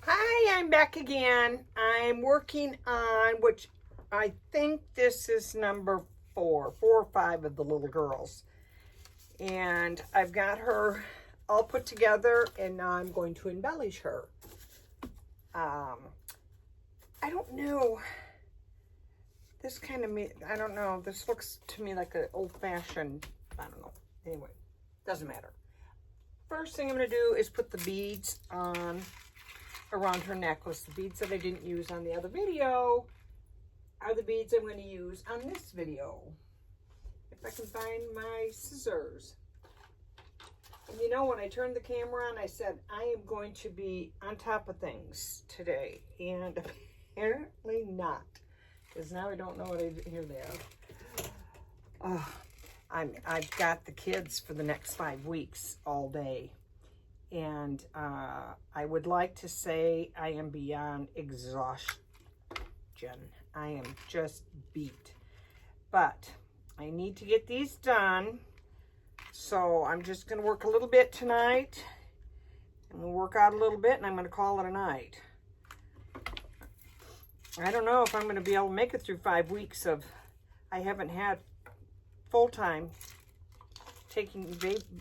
Hi, I'm back again. I'm working on, which I think this is number four or five of the little girls. And I've got her all put together and now I'm going to embellish her. I don't know. This kind of, I don't know. This looks to me like an old-fashioned, I don't know. Anyway, doesn't matter. First thing I'm going to do is put the beads on around her necklace. The beads that I didn't use on the other video are the beads I'm going to use on this video. If I can find my scissors. And you know, when I turned the camera on, I said, I am going to be on top of things today. And apparently not. Because now I don't know what here they are. I've got the kids for the next 5 weeks all day. And I would like to say I am beyond exhaustion. I am just beat. But I need to get these done. So I'm just going to work a little bit tonight. And we'll work out a little bit and I'm going to call it a night. I don't know if I'm going to be able to make it through 5 weeks of, I haven't had full-time, taking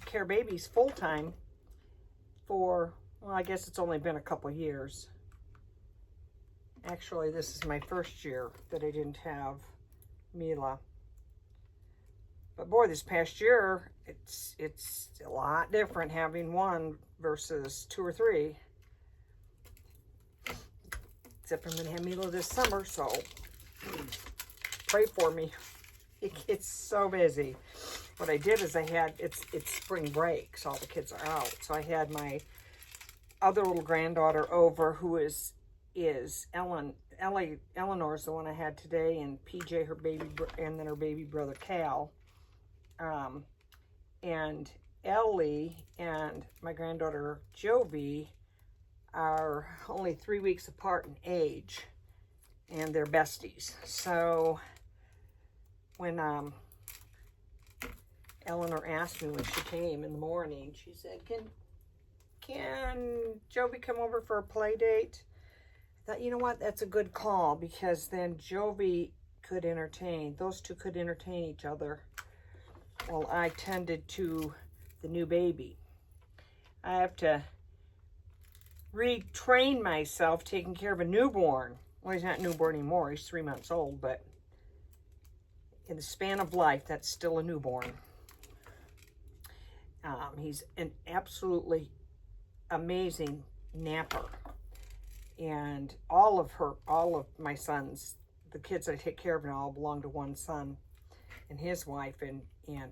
care of babies full-time for, well, I guess it's only been a couple years. Actually, this is my first year that I didn't have Mila. But boy, this past year, it's a lot different having one versus 2 or 3. Except I'm going to have Mila this summer, so pray for me. It gets so busy. What I did is I had, it's spring break, so all the kids are out. So I had my other little granddaughter over, who is Eleanor's the one I had today, and PJ, her baby, and then her baby brother Cal. And Ellie and my granddaughter Jovi are only 3 weeks apart in age, and they're besties. So when Eleanor asked me when she came in the morning, she said, can Jovi come over for a play date? I thought, you know what, that's a good call, because then Jovi could entertain, those two could entertain each other while I tended to the new baby. I have to retrain myself taking care of a newborn. Well, he's not newborn anymore, he's 3 months old, but in the span of life, that's still a newborn. He's an absolutely amazing napper. And all of my sons, the kids I take care of now, all belong to one son and his wife, and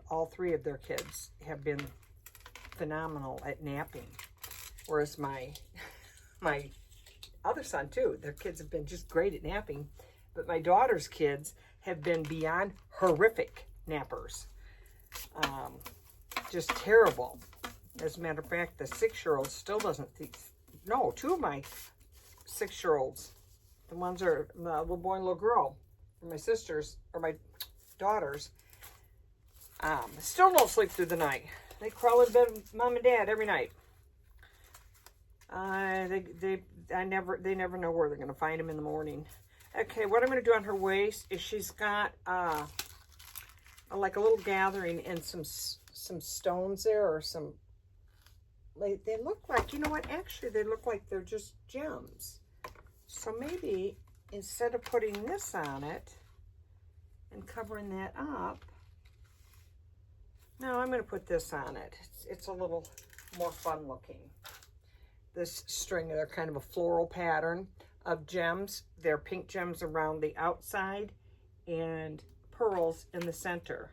all 3 of their kids have been phenomenal at napping. Whereas my other son too, their kids have been just great at napping, but my daughter's kids have been beyond horrific nappers. Just terrible. As a matter of fact, the 6-year-old still doesn't think, no, 2 of my 6-year-olds, the ones are the little boy and little girl, my sisters, or my daughters, still don't sleep through the night. They crawl in bed with mom and dad every night. They never know where they're going to find them in the morning. Okay, what I'm going to do on her waist is she's got like a little gathering and some stones there, or some, they look like, you know what, actually they look like they're just gems. So maybe instead of putting this on it and covering that up, no, I'm going to put this on it. It's a little more fun looking. This string, they're kind of a floral pattern of gems. They're pink gems around the outside and pearls in the center.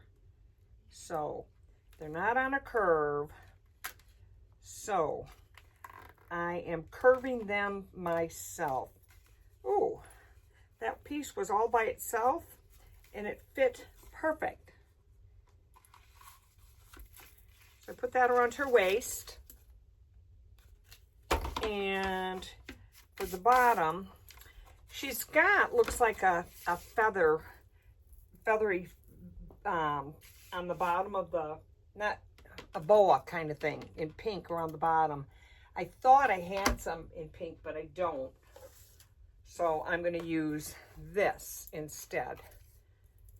So they're not on a curve. So I am curving them myself. Ooh, that piece was all by itself and it fit perfect. So I put that around her waist. And for the bottom, she's got, looks like a feathery on the bottom of the, not a boa kind of thing in pink around the bottom. I thought I had some in pink, but I don't. So I'm going to use this instead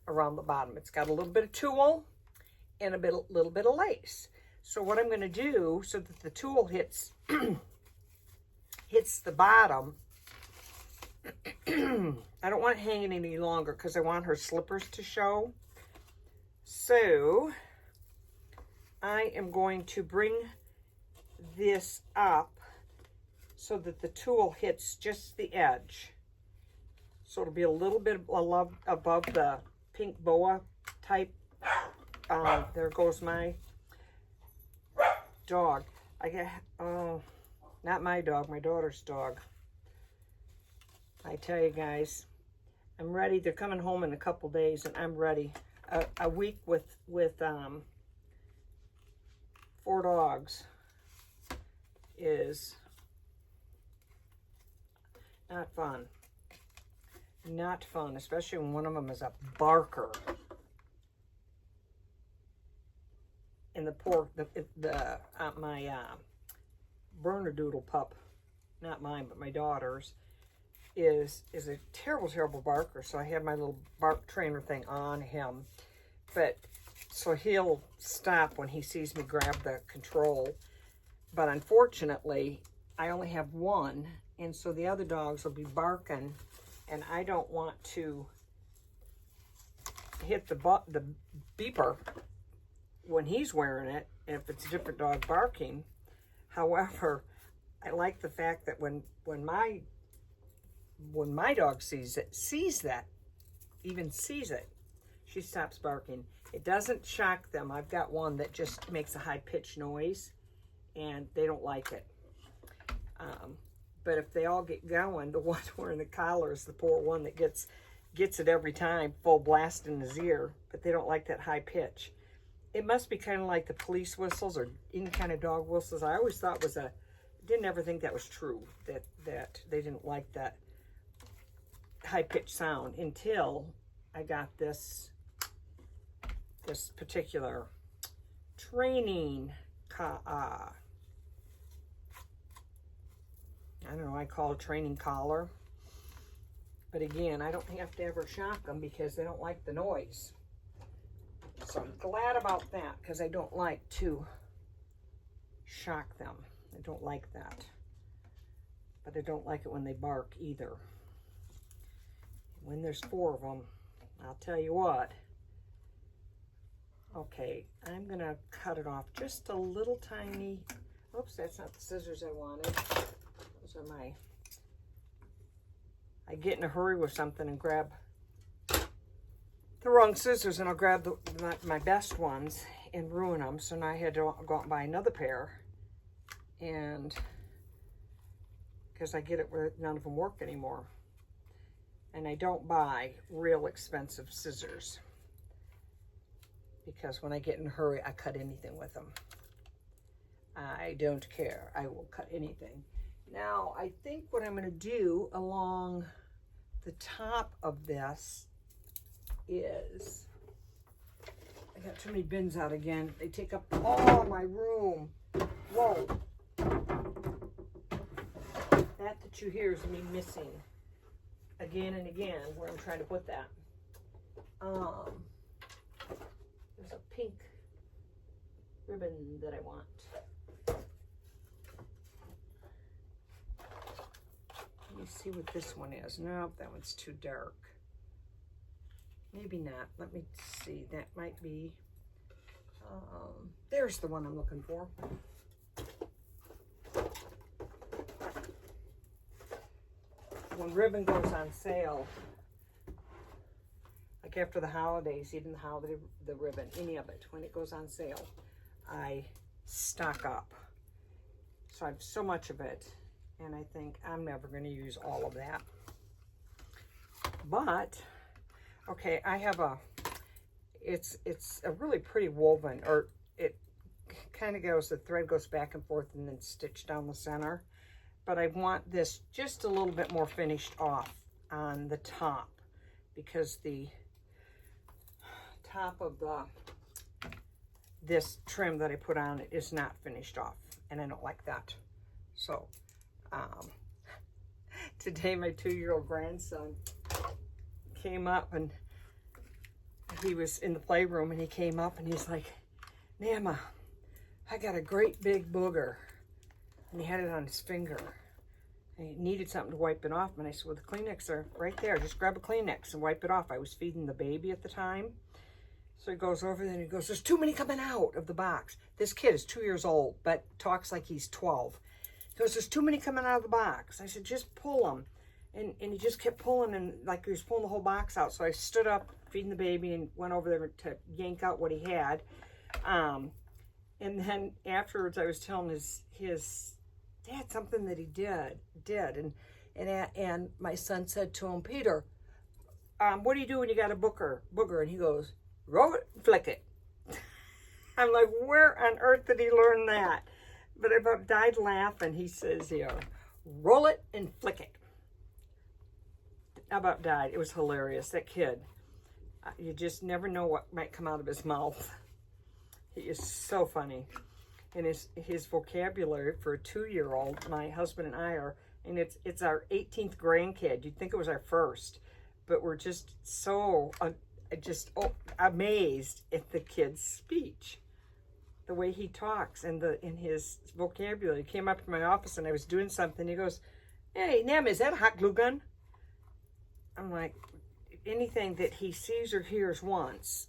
around the bottom. It's got a little bit of tulle and little bit of lace. So what I'm going to do so that the tulle hits hits the bottom, I don't want it hanging any longer because I want her slippers to show. So I am going to bring this up so that the tulle hits just the edge. So it'll be a little bit above the pink boa type. There goes my dog. I get, oh, not my dog, my daughter's dog. I tell you guys, I'm ready. They're coming home in a couple days, and I'm ready. A week with 4 dogs is not fun. Not fun, especially when one of them is a barker. And my Bernedoodle pup, not mine, but my daughter's, is a terrible barker. So I had my little bark trainer thing on him, but so he'll stop when he sees me grab the control. But unfortunately, I only have one, and so the other dogs will be barking, and I don't want to hit the beeper when he's wearing it if it's a different dog barking. However, I like the fact that when my dog sees it, she stops barking. It doesn't shock them. I've got one that just makes a high-pitched noise, and they don't like it. But if they all get going, the one wearing the collar is the poor one that gets it every time, full blast in his ear, but they don't like that high pitch. It must be kind of like the police whistles or any kind of dog whistles. I always thought didn't ever think that was true, that they didn't like that high-pitched sound until I got this particular training, I don't know, I call it training collar. But again, I don't have to ever shock them because they don't like the noise. So I'm glad about that because I don't like to shock them. I don't like that. But I don't like it when they bark either. When there's 4 of them, I'll tell you what. Okay, I'm going to cut it off just a little tiny. Oops, that's not the scissors I wanted. Those are I get in a hurry with something and grab the wrong scissors, and I'll grab my best ones and ruin them. So now I had to go out and buy another pair, and because I get it where none of them work anymore. And I don't buy real expensive scissors because when I get in a hurry, I cut anything with them. I don't care. I will cut anything. Now, I think what I'm going to do along the top of this is, I got too many bins out again. They take up all my room. Whoa. That you hear is me missing again and again where I'm trying to put that. There's a pink ribbon that I want. Let me see what this one is. No, that one's too dark. Maybe not. Let me see. That might be, there's the one I'm looking for. When ribbon goes on sale, like after the holidays, even the ribbon, any of it, when it goes on sale, I stock up. So I have so much of it, and I think I'm never going to use all of that. But, okay, I have it's a really pretty woven, or it kind of goes, the thread goes back and forth and then stitched down the center. But I want this just a little bit more finished off on the top because the top of this trim that I put on it is not finished off, and I don't like that. So, today my 2-year-old grandson came up, and he was in the playroom, and he came up and he's like, Mama, I got a great big booger. And he had it on his finger. And he needed something to wipe it off. And I said, well, the Kleenex are right there. Just grab a Kleenex and wipe it off. I was feeding the baby at the time. So he goes over there and he goes, there's too many coming out of the box. This kid is 2 years old, but talks like he's 12. He goes, there's too many coming out of the box. I said, just pull them. And he just kept pulling, and like he was pulling the whole box out. So I stood up, feeding the baby, and went over there to yank out what he had. And then afterwards, I was telling his dad something that he did. And my son said to him, Peter, what do you do when you got a booger? And he goes, roll it and flick it. I'm like, where on earth did he learn that? But I about died laughing. He says here, roll it and flick it. I about died. It was hilarious. That kid, you just never know what might come out of his mouth. He is so funny. And his vocabulary for a 2-year-old, my husband and I are, and it's our 18th grandkid. You'd think it was our first, but we're just so amazed at the kid's speech, the way he talks, and in his vocabulary. He came up to my office and I was doing something. He goes, hey, Nam, is that a hot glue gun? I'm like, anything that he sees or hears once.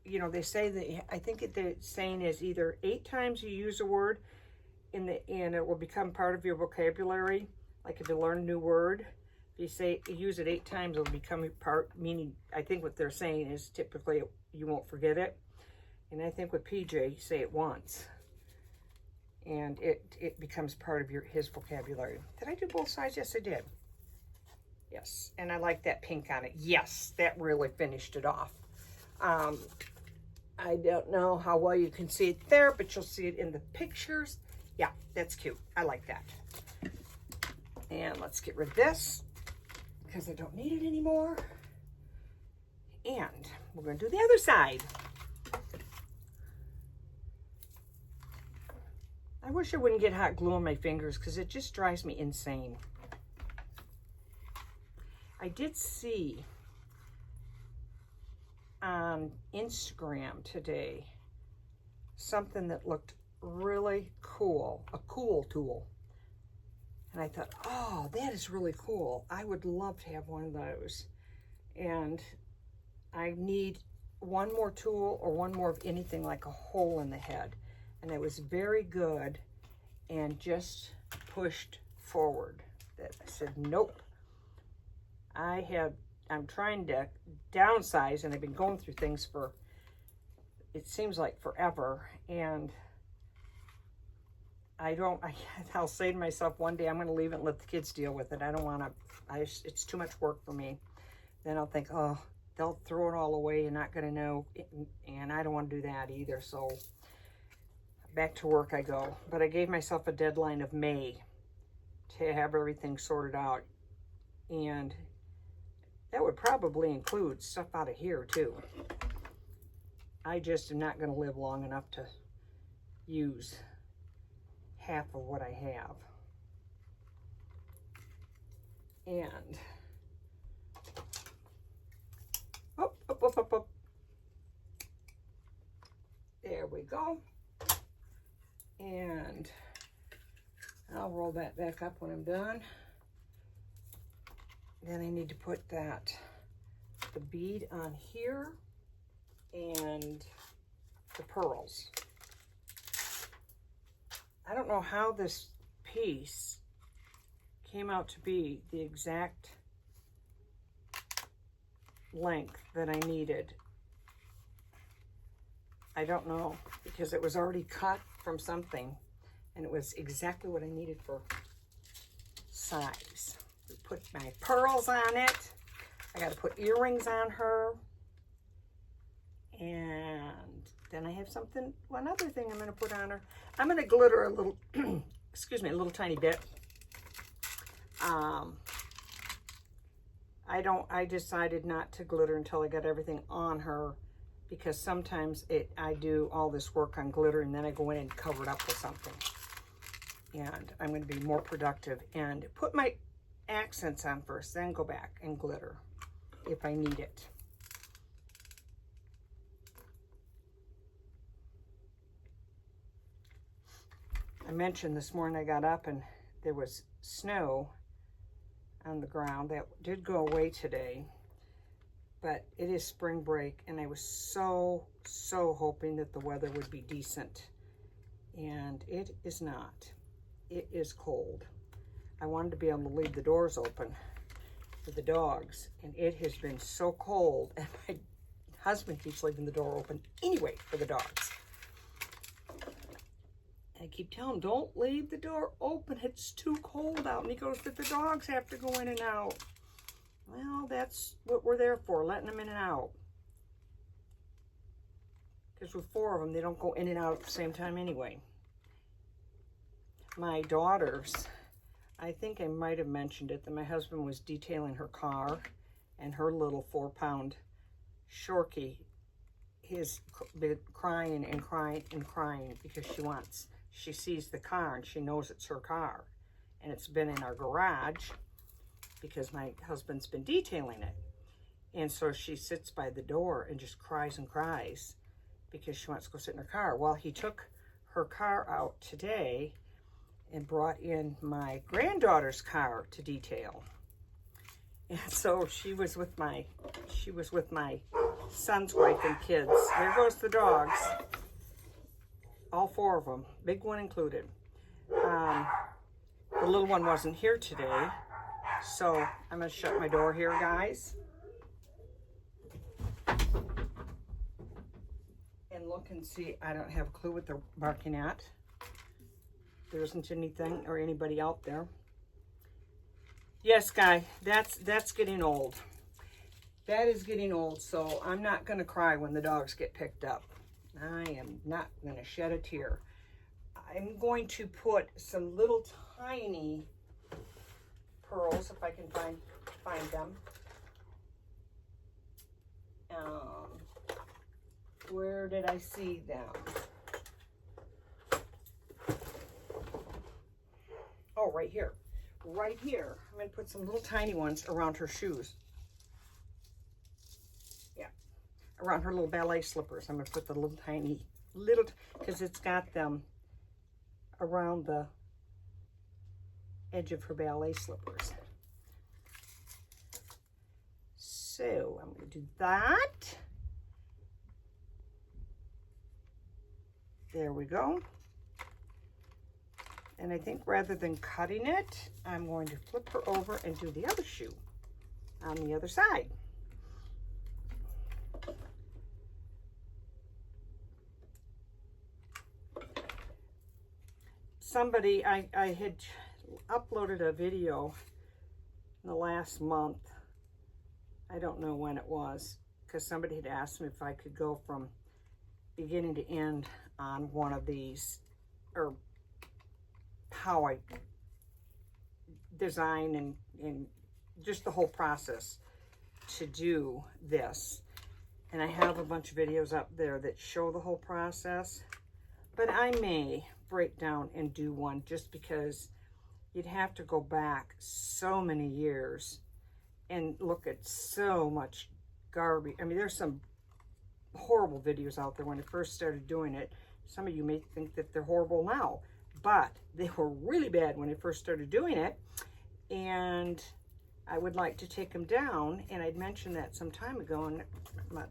You know, they say that, I think the saying is either 8 times you use a word and it will become part of your vocabulary. Like if you learn a new word, if you use it 8 times, it'll become part, meaning, I think what they're saying is typically you won't forget it. And I think with PJ, you say it once and it becomes part of his vocabulary. Did I do both sides? Yes, I did. Yes, and I like that pink on it. Yes, that really finished it off. I don't know how well you can see it there, but you'll see it in the pictures. Yeah, that's cute. I like that. And let's get rid of this because I don't need it anymore. And we're going to do the other side. I wish I wouldn't get hot glue on my fingers because it just drives me insane. I did see on Instagram today something that looked really cool, a cool tool. And I thought, oh, that is really cool. I would love to have one of those. And I need one more tool or one more of anything like a hole in the head. And it was very good and just pushed forward. I said, nope. I'm trying to downsize, and I've been going through things for, it seems like forever, and I'll say to myself one day, I'm going to leave it and let the kids deal with it. I don't want to, it's too much work for me. Then I'll think, oh, they'll throw it all away, you're not going to know, and I don't want to do that either, so back to work I go. But I gave myself a deadline of May to have everything sorted out, and that would probably include stuff out of here too. I just am not going to live long enough to use half of what I have. And up. There we go. And I'll roll that back up when I'm done. Then I need to put the bead on here and the pearls. I don't know how this piece came out to be the exact length that I needed. I don't know, because it was already cut from something and it was exactly what I needed for size. Put my pearls on it. I got to put earrings on her. And then I have one other thing I'm going to put on her. I'm going to glitter a little, excuse me, a little tiny bit. I decided not to glitter until I got everything on her, because sometimes I do all this work on glitter and then I go in and cover it up with something. and I'm going to be more productive and put my accents on first, then go back and glitter if I need it. I mentioned this morning I got up and there was snow on the ground. That did go away today, but it is spring break and I was so hoping that the weather would be decent, and it is not. It is cold. I wanted to be able to leave the doors open for the dogs, and it has been so cold, and my husband keeps leaving the door open anyway for the dogs. I keep telling him, don't leave the door open. It's too cold out. And he goes, but the dogs have to go in and out. Well, that's what we're there for, letting them in and out. Because with 4 of them, they don't go in and out at the same time anyway. My daughters, I think I might have mentioned it, that my husband was detailing her car, and her little 4-pound Shorkie is crying and crying and crying because she sees the car and she knows it's her car, and it's been in our garage because my husband's been detailing it. And so she sits by the door and just cries and cries because she wants to go sit in her car. Well, he took her car out today and brought in my granddaughter's car to detail. And so she was with my son's wife and kids. There goes the dogs. All 4 of them, big one included. The little one wasn't here today, so I'm gonna shut my door here, guys. And look and see, I don't have a clue what they're barking at. There isn't anything or anybody out there. Yes, guy, that's getting old. That is getting old, so I'm not gonna cry when the dogs get picked up. I am not going to shed a tear. I'm going to put some little tiny pearls, if I can find them. Where did I see them? Oh, right here. Right here. I'm going to put some little tiny ones around her shoes. Around her little ballet slippers. I'm going to put the little tiny, because it's got them around the edge of her ballet slippers. So I'm going to do that. There we go. And I think rather than cutting it, I'm going to flip her over and do the other shoe on the other side. Somebody, I had uploaded a video in the last month. I don't know when it was, because somebody had asked me if I could go from beginning to end on one of these, or how I design and just the whole process to do this. And I have a bunch of videos up there that show the whole process, but I may break down and do one, just because you'd have to go back so many years and look at so much garbage. I mean, there's some horrible videos out there when I first started doing it. Some of you may think that they're horrible now, but they were really bad when I first started doing it, and I would like to take them down. And I'd mentioned that some time ago, and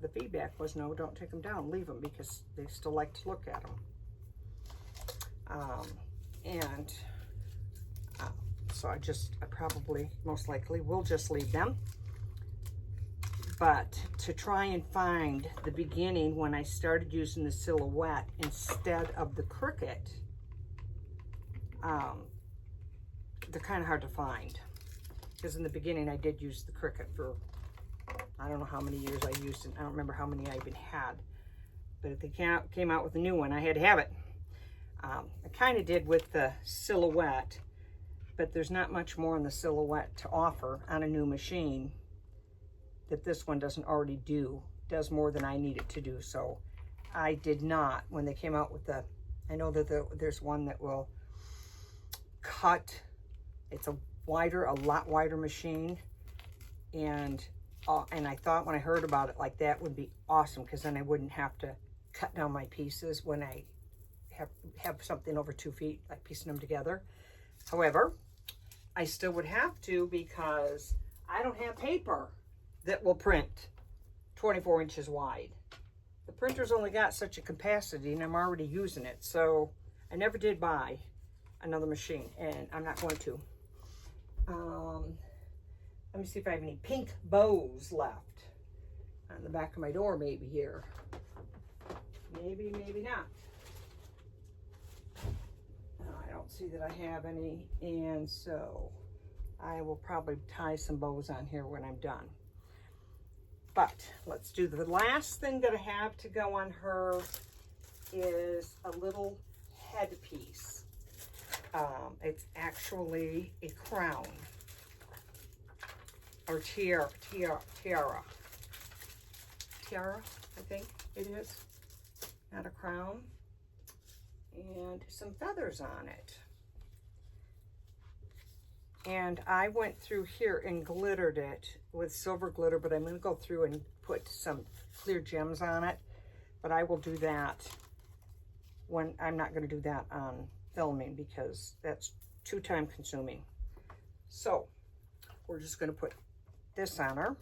the feedback was, no, don't take them down, leave them, because they still like to look at them. So I probably, most likely, will just leave them. But to try and find the beginning when I started using the silhouette instead of the Cricut, they're kind of hard to find. Because in the beginning I did use the Cricut for, I don't know how many years I used it. I don't remember how many I even had. But if they came out with a new one, I had to have it. I kind of did with the silhouette, but there's not much more in the silhouette to offer on a new machine that this one doesn't already do. Does more than I need it to do. So I did not, when they came out with the, I know that there's one that will cut. It's a lot wider machine. And I thought when I heard about it like that would be awesome, because then I wouldn't have to cut down my pieces when I have something over 2 feet, like piecing them together. However, I still would have to, because I don't have paper that will print 24 inches wide. The printer's only got such a capacity, and I'm already using it. So I never did buy another machine, and I'm not going to. Let me see if I have any pink bows left on the back of my door, maybe here. Maybe, maybe not. I don't see that I have any, and so I will probably tie some bows on here when I'm done. But let's do the last thing that I have to go on her is a little headpiece. It's actually a crown, or tiara, I think it is, not a crown, and some feathers on it. And I went through here and glittered it with silver glitter, but I'm going to go through and put some clear gems on it. But I will do that when I'm not going to do that on filming, because that's too time consuming. So we're just going to put this on her.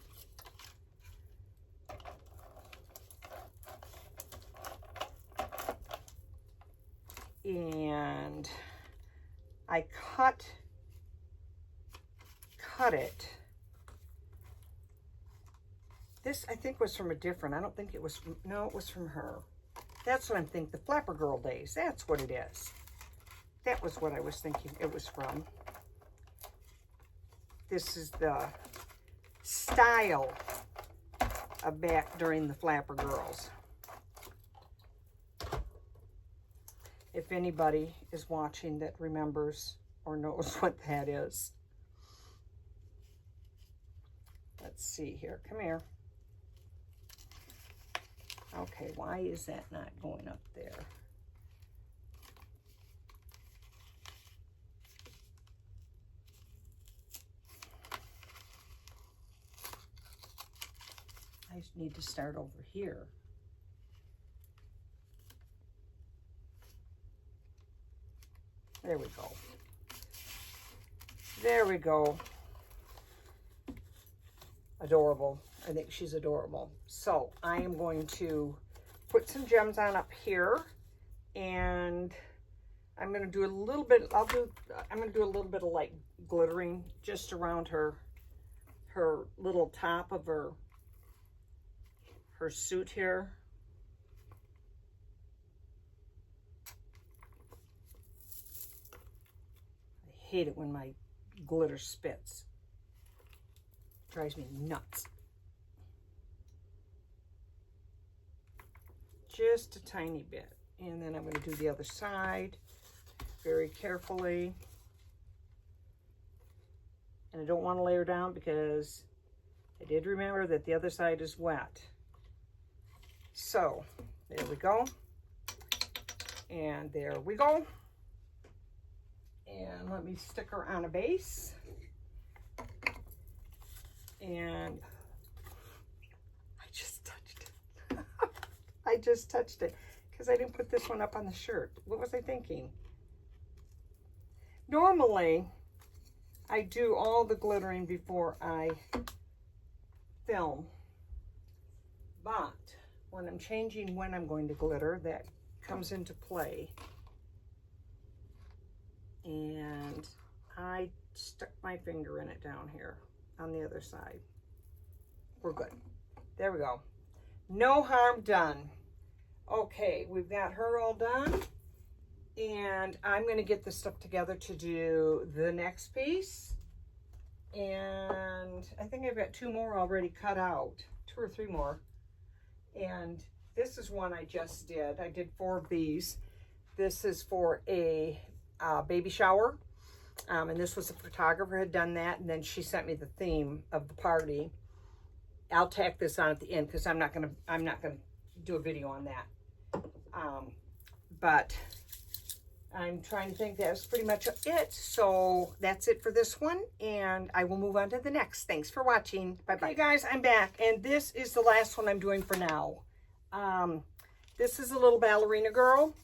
And I cut it. This, I think, was from a different, I don't think it was, no, it was from her. That's what I'm thinking, the Flapper Girl days. That's what it is. That was what I was thinking it was from. This is the style of back during the Flapper Girls. If anybody is watching that remembers or knows what that is. Let's see here. Come here. Okay, why is that not going up there? I just need to start over here. There we go. There we go. Adorable. I think she's adorable. So I am going to put some gems on up here, and I'm going to do a little bit, I'm going to do a little bit of like glittering just around her little top of her suit here. I hate it when my glitter spits. Drives me nuts. Just a tiny bit. And then I'm going to do the other side very carefully. And I don't want to layer down because I did remember that the other side is wet. So there we go. And there we go. And let me stick her on a base. And I just touched it. I just touched it because I didn't put this one up on the shirt. What was I thinking? Normally, I do all the glittering before I film. But when I'm changing when I'm going to glitter, that comes into play. And I stuck my finger in it down here on the other side. We're good. There we go. No harm done. Okay, we've got her all done. And I'm going to get this stuff together to do the next piece. And I think I've got 2 more already cut out. 2 or 3 more. And this is one I just did. I did 4 of these. This is for a baby shower. And this was a photographer had done that, and then she sent me the theme of the party. I'll tack this on at the end because I'm not gonna do a video on that. But I'm trying to think, that's pretty much it. So that's it for this one, and I will move on to the next. Thanks for watching. Bye-bye. Okay, guys, I'm back, and this is the last one I'm doing for now. This is a little ballerina girl.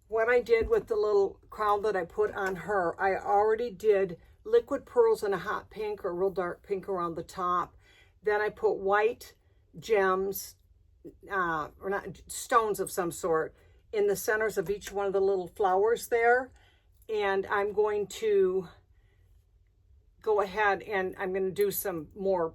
What I did with the little crown that I put on her, I already did liquid pearls in a hot pink or real dark pink around the top. Then I put white gems, or not, stones of some sort, in the centers of each one of the little flowers there. And I'm going to go ahead and I'm going to do some more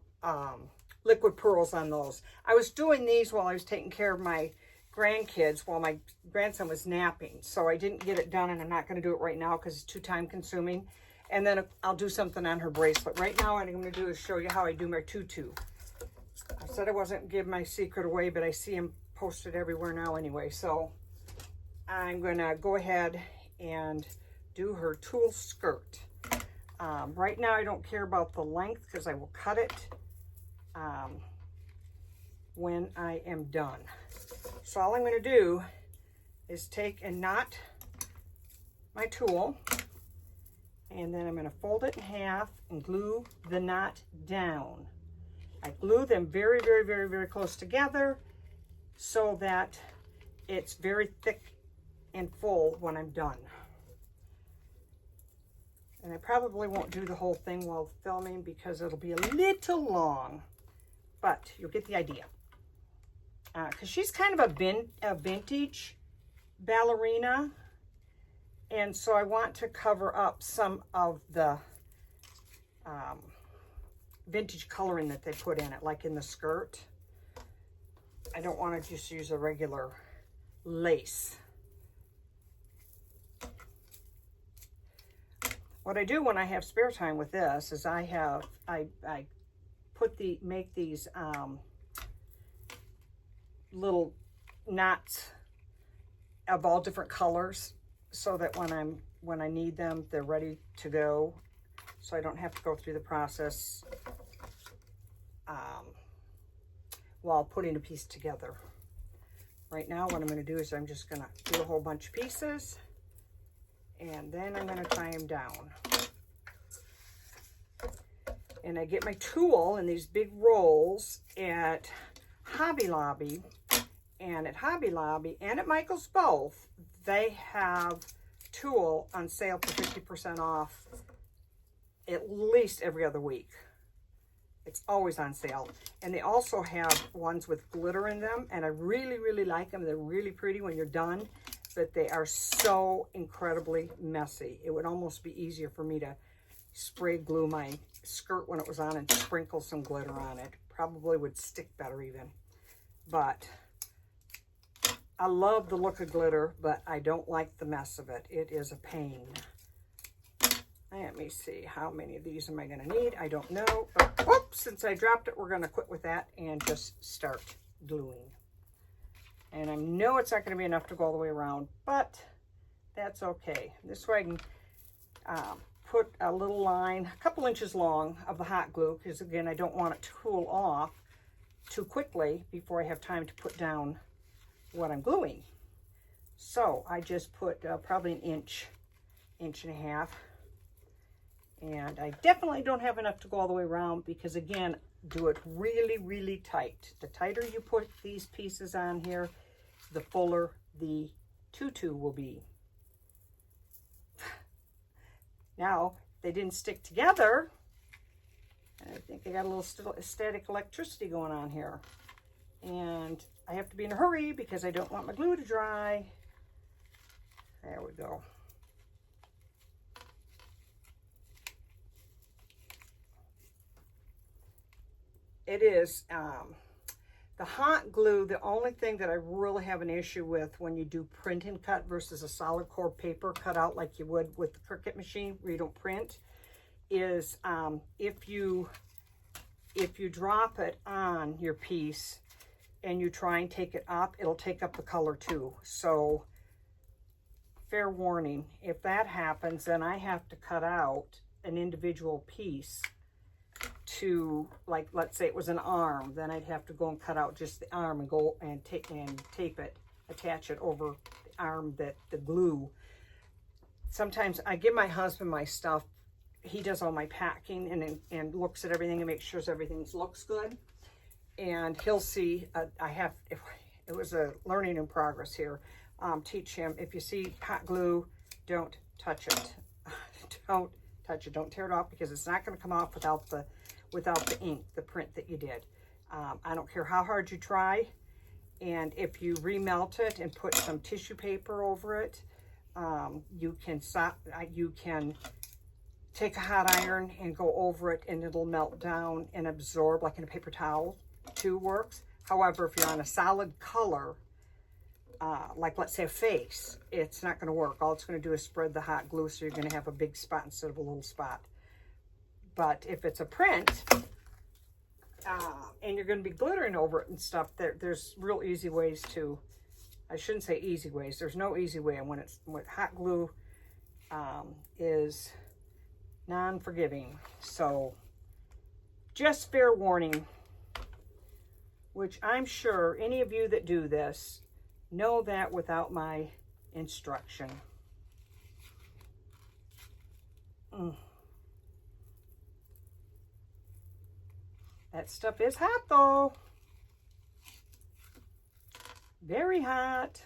liquid pearls on those. I was doing these while I was taking care of my grandkids while my grandson was napping. So I didn't get it done, and I'm not going to do it right now because it's too time consuming. And then I'll do something on her bracelet. Right now, what I'm going to do is show you how I do my tutu. I said I wasn't going to give my secret away, but I see him posted everywhere now anyway. So I'm going to go ahead and do her tulle skirt. Right now, I don't care about the length because I will cut it when I am done. So all I'm going to do is take and knot my tulle, and then I'm going to fold it in half and glue the knot down. I glue them very, very, very, very close together so that it's very thick and full when I'm done. And I probably won't do the whole thing while filming because it'll be a little long, but you'll get the idea. Because she's kind of a vintage ballerina, and so I want to cover up some of the vintage coloring that they put in it, like in the skirt. I don't want to just use a regular lace. What I do when I have spare time with this is I make these little knots of all different colors so that when I need them, they're ready to go, so I don't have to go through the process while putting a piece together. Right now, what I'm going to do is I'm just going to do a whole bunch of pieces, and then I'm going to tie them down. And I get my tulle in these big rolls at Hobby Lobby, and at Hobby Lobby and at Michael's both, they have tulle on sale for 50% off at least every other week. It's always on sale. And they also have ones with glitter in them, and I really, really like them. They're really pretty when you're done, but they are so incredibly messy. It would almost be easier for me to spray glue my skirt when it was on and sprinkle some glitter on it. Probably would stick better even. But I love the look of glitter, but I don't like the mess of it. It is a pain. Let me see, how many of these am I going to need? I don't know. But, whoops, since I dropped it, we're going to quit with that and just start gluing. And I know it's not going to be enough to go all the way around, but that's okay. This way I can put a little line, a couple inches long of the hot glue, because again, I don't want it to cool off too quickly before I have time to put down what I'm gluing. So I just put probably an inch and a half. And I definitely don't have enough to go all the way around because, again, do it really, really tight. The tighter you put these pieces on here, the fuller the tutu will be. Now, they didn't stick together. I think I got a little static electricity going on here. And I have to be in a hurry because I don't want my glue to dry. There we go. It is the hot glue. The only thing that I really have an issue with when you do print and cut versus a solid core paper cut out like you would with the Cricut machine where you don't print is if you drop it on your piece and you try and take it up, it'll take up the color too. So fair warning, if that happens, then I have to cut out an individual piece to, like, let's say it was an arm, then I'd have to go and cut out just the arm and go and tape it, attach it over the arm that the glue sometimes I give my husband my stuff. He does all my packing and looks at everything and makes sure everything looks good. And he'll see, it was a learning in progress here. Teach him, if you see hot glue, don't touch it. Don't touch it. Don't tear it off, because it's not going to come off without the ink, the print that you did. I don't care how hard you try. And if you remelt it and put some tissue paper over it, you can take a hot iron and go over it, and it'll melt down and absorb, like in a paper towel too works. However, if you're on a solid color, like let's say a face, it's not going to work. All it's going to do is spread the hot glue, so you're going to have a big spot instead of a little spot. But if it's a print, and you're going to be glittering over it and stuff, there's real easy ways to, I shouldn't say easy ways, there's no easy way. And when hot glue is non-forgiving. So just fair warning, which I'm sure any of you that do this know that without my instruction. That stuff is hot though. Very hot.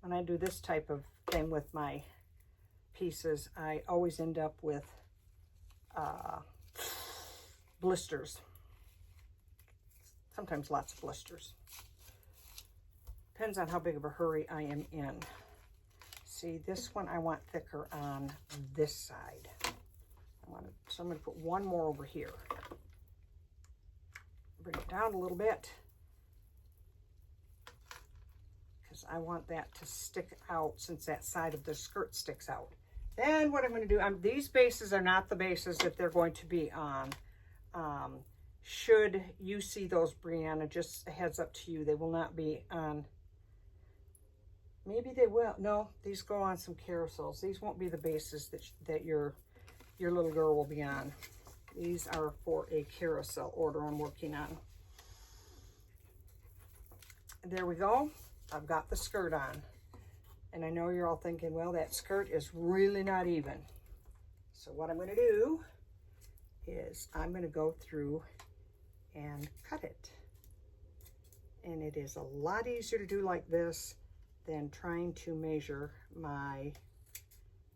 When I do this type of thing with my pieces, I always end up with blisters. Sometimes lots of blisters. Depends on how big of a hurry I am in. See, this one I want thicker on this side. So I'm going to put one more over here. Bring it down a little bit, because I want that to stick out, since that side of the skirt sticks out. Then what I'm going to do, these bases are not the bases that they're going to be on. Should you see those, Brianna, just a heads up to you, they will not be on. Maybe they will. No, these go on some carousels. These won't be the bases that your little girl will be on. These are for a carousel order I'm working on. There we go. I've got the skirt on. And I know you're all thinking, well, that skirt is really not even. So what I'm going to do is I'm going to go through and cut it. And it is a lot easier to do like this than trying to measure my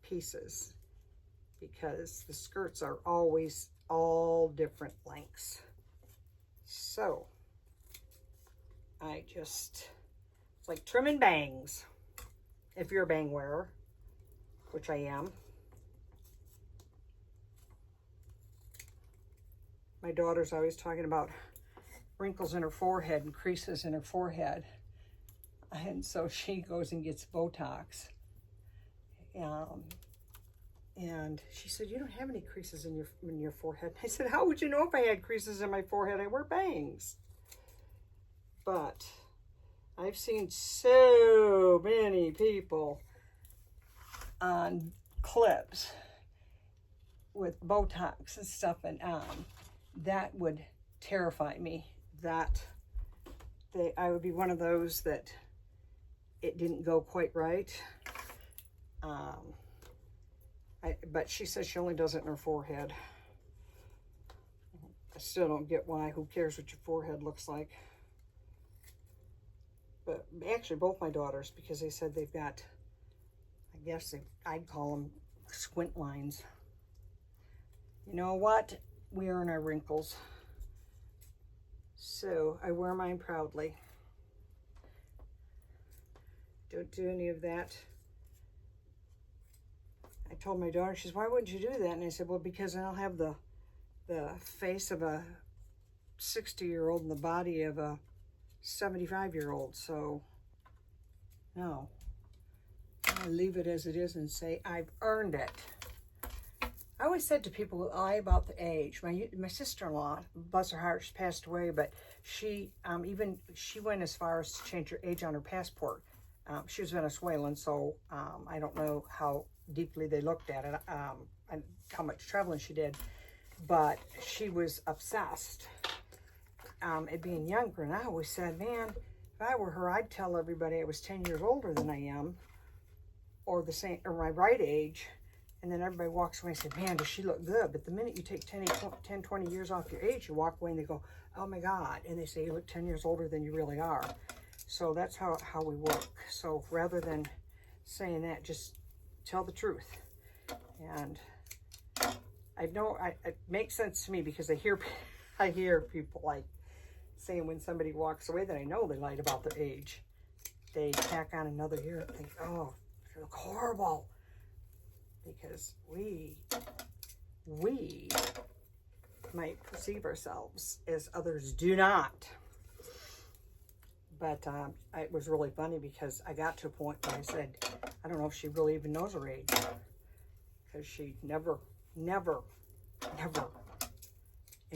pieces, because the skirts are always all different lengths. So it's like trimming bangs, if you're a bang wearer, which I am. My daughter's always talking about wrinkles in her forehead and creases in her forehead. And so she goes and gets Botox. And she said, you don't have any creases in your forehead. I said, how would you know if I had creases in my forehead? I wear bangs. But I've seen so many people on clips with Botox and stuff, and that would terrify me. I would be one of those that it didn't go quite right. But she says she only does it in her forehead. I still don't get why. Who cares what your forehead looks like? But actually, both my daughters, because they said they've got, I guess I'd call them squint lines. You know what? We earn our wrinkles. So I wear mine proudly. Don't do any of that. I told my daughter, she says, why wouldn't you do that? And I said, well, because I'll have the face of a 60-year-old and the body of a 75-year-old. So, no. I leave it as it is and say, I've earned it. I always said to people who lie about the age, my sister-in-law, bless her heart, she passed away, but she went as far as to change her age on her passport. She was Venezuelan, so I don't know how deeply they looked at it, and how much traveling she did, but she was obsessed at being younger. And I always said, man, If I were her, I'd tell everybody I was 10 years older than I am, or the same, or my right age. And then everybody walks away and says, man, does she look good? But the minute you take 10, 20 years off your age, you walk away and they go, oh my God. And they say, you look 10 years older than you really are. So that's how we work. So rather than saying that, just tell the truth. And I know it makes sense to me because I hear people like saying when somebody walks away that I know they lied about their age. They tack on another year and think, oh, you look horrible. Because we might perceive ourselves as others do not. But it was really funny because I got to a point where I said, I don't know if she really even knows her age. Because she never in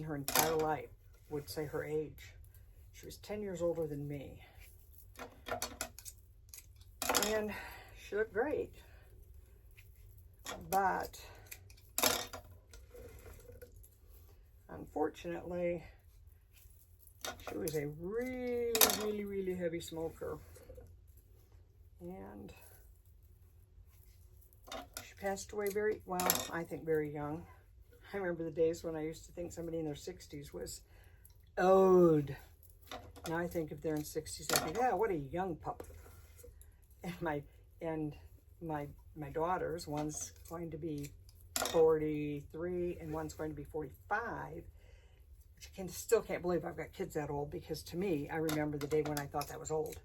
her entire life would say her age. She was 10 years older than me. And she looked great. But unfortunately, she was a really heavy smoker. And she passed away I think very young. I remember the days when I used to think somebody in their 60s was old. Now I think if they're in 60s, I think, yeah, what a young pup. And my daughters, one's going to be 43 and one's going to be 45, which I still can't believe I've got kids that old, because to me, I remember the day when I thought that was old.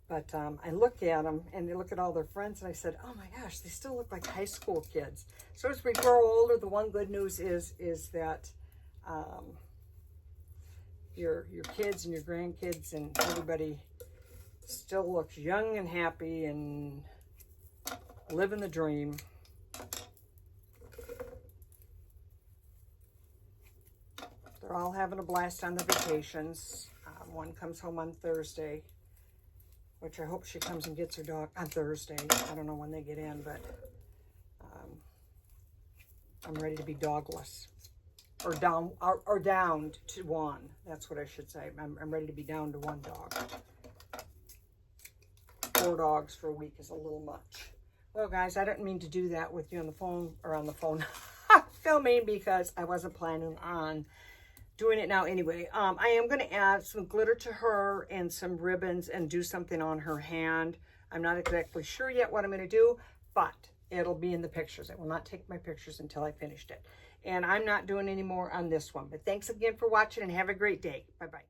But I look at them and they look at all their friends and I said, oh my gosh, they still look like high school kids. So as we grow older, the one good news is that your kids and your grandkids and everybody still looks young and happy and living the dream. They're all having a blast on their vacations. One comes home on Thursday, which I hope she comes and gets her dog on Thursday. I don't know when they get in, but I'm ready to be dogless. Or down to one. That's what I should say. I'm ready to be down to one dog. 4 dogs for a week is a little much. Well, guys, I didn't mean to do that with you on the phone, filming, because I wasn't planning on doing it now anyway. I am going to add some glitter to her and some ribbons and do something on her hand. I'm not exactly sure yet what I'm going to do, but it'll be in the pictures. I will not take my pictures until I finished it. And I'm not doing any more on this one. But thanks again for watching and have a great day. Bye-bye.